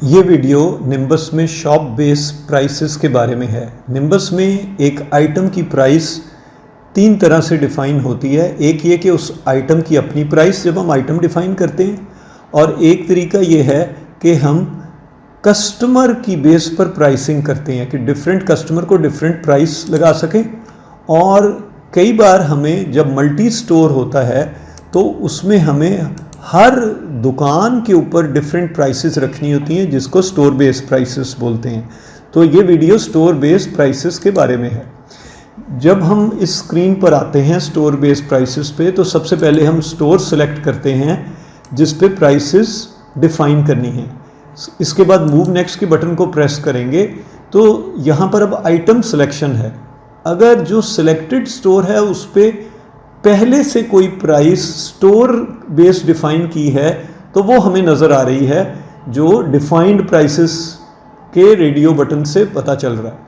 ये video nimbus में shop base prices के बारे में है। निम्बस में एक आइटम की प्राइस तीन तरह से डिफ़ाइन होती है। एक ये कि उस आइटम की अपनी प्राइस जब हम आइटम डिफ़ाइन करते हैं, और एक तरीका ये है कि हम कस्टमर की बेस पर प्राइसिंग करते हैं कि डिफरेंट कस्टमर को डिफरेंट प्राइस लगा सकें। और कई बार हमें जब मल्टी स्टोर होता है तो उसमें हमें हर दुकान के ऊपर डिफरेंट प्राइसेस रखनी होती हैं, जिसको स्टोर बेस प्राइसेस बोलते हैं। तो ये वीडियो स्टोर बेस प्राइसेस के बारे में है। जब हम इस स्क्रीन पर आते हैं स्टोर बेस प्राइसेस पे, तो सबसे पहले हम स्टोर सेलेक्ट करते हैं जिस पे प्राइसेस डिफाइन करनी है। इसके बाद मूव नेक्स्ट के बटन को प्रेस करेंगे तो यहाँ पर अब आइटम सिलेक्शन है। अगर जो सिलेक्टेड स्टोर है उस पर पहले से कोई प्राइस स्टोर बेस डिफाइन की है तो वो हमें नज़र आ रही है, जो डिफाइंड प्राइसेस के रेडियो बटन से पता चल रहा है।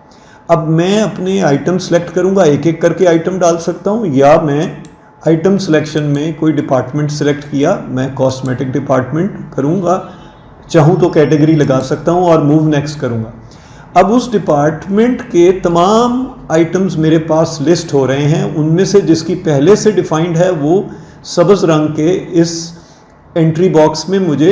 अब मैं अपने आइटम सेलेक्ट करूँगा, एक एक करके आइटम डाल सकता हूँ, या मैं आइटम सिलेक्शन में कोई डिपार्टमेंट सेलेक्ट किया, मैं कॉस्मेटिक डिपार्टमेंट करूँगा, चाहूँ तो कैटेगरी लगा सकता हूँ और मूव नेक्स्ट करूँगा। अब उस डिपार्टमेंट के तमाम आइटम्स मेरे पास लिस्ट हो रहे हैं। उनमें से जिसकी पहले से डिफाइंड है वो सब्ज़ रंग के इस एंट्री बॉक्स में मुझे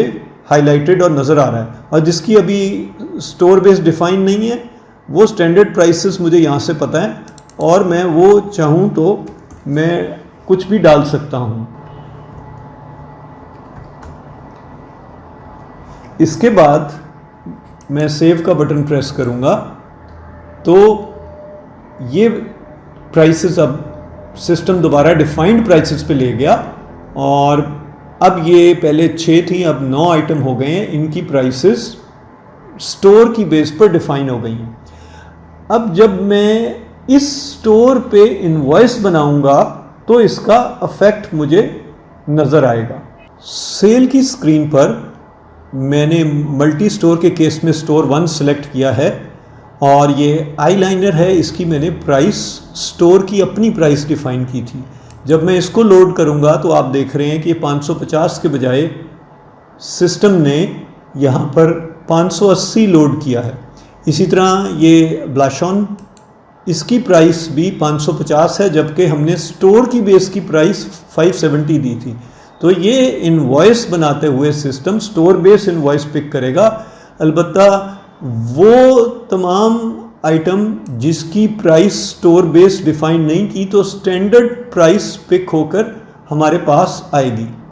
हाईलाइटेड और नज़र आ रहा है, और जिसकी अभी स्टोर बेस डिफाइन नहीं है वो स्टैंडर्ड प्राइसेस मुझे यहाँ से पता है, और मैं वो चाहूँ तो मैं कुछ भी डाल सकता हूँ। इसके बाद मैं सेव का बटन प्रेस करूँगा तो ये प्राइसेस अब सिस्टम दोबारा डिफाइंड प्राइसेस पे ले गया, और अब ये पहले 6 थी अब 9 आइटम हो गए हैं। इनकी प्राइसेस स्टोर की बेस पर डिफाइन हो गई हैं। अब जब मैं इस स्टोर पे इनवॉइस बनाऊंगा तो इसका इफेक्ट मुझे नज़र आएगा। सेल की स्क्रीन पर मैंने मल्टी स्टोर के केस में स्टोर 1 सेलेक्ट किया है, और ये आईलाइनर है, इसकी मैंने प्राइस स्टोर की अपनी प्राइस डिफाइन की थी। जब मैं इसको लोड करूंगा तो आप देख रहे हैं कि 550 के बजाय सिस्टम ने यहाँ पर 580 लोड किया है। इसी तरह ये ब्लश ऑन, इसकी प्राइस भी 550 है, जबकि हमने स्टोर की बेस की प्राइस 570 दी थी। तो ये इनवॉइस बनाते हुए system store base invoice pick करेगा। अलबत्ता वो तमाम आइटम जिसकी प्राइस स्टोर बेस डिफाइन नहीं की तो स्टैंडर्ड प्राइस पिक होकर हमारे पास आएगी।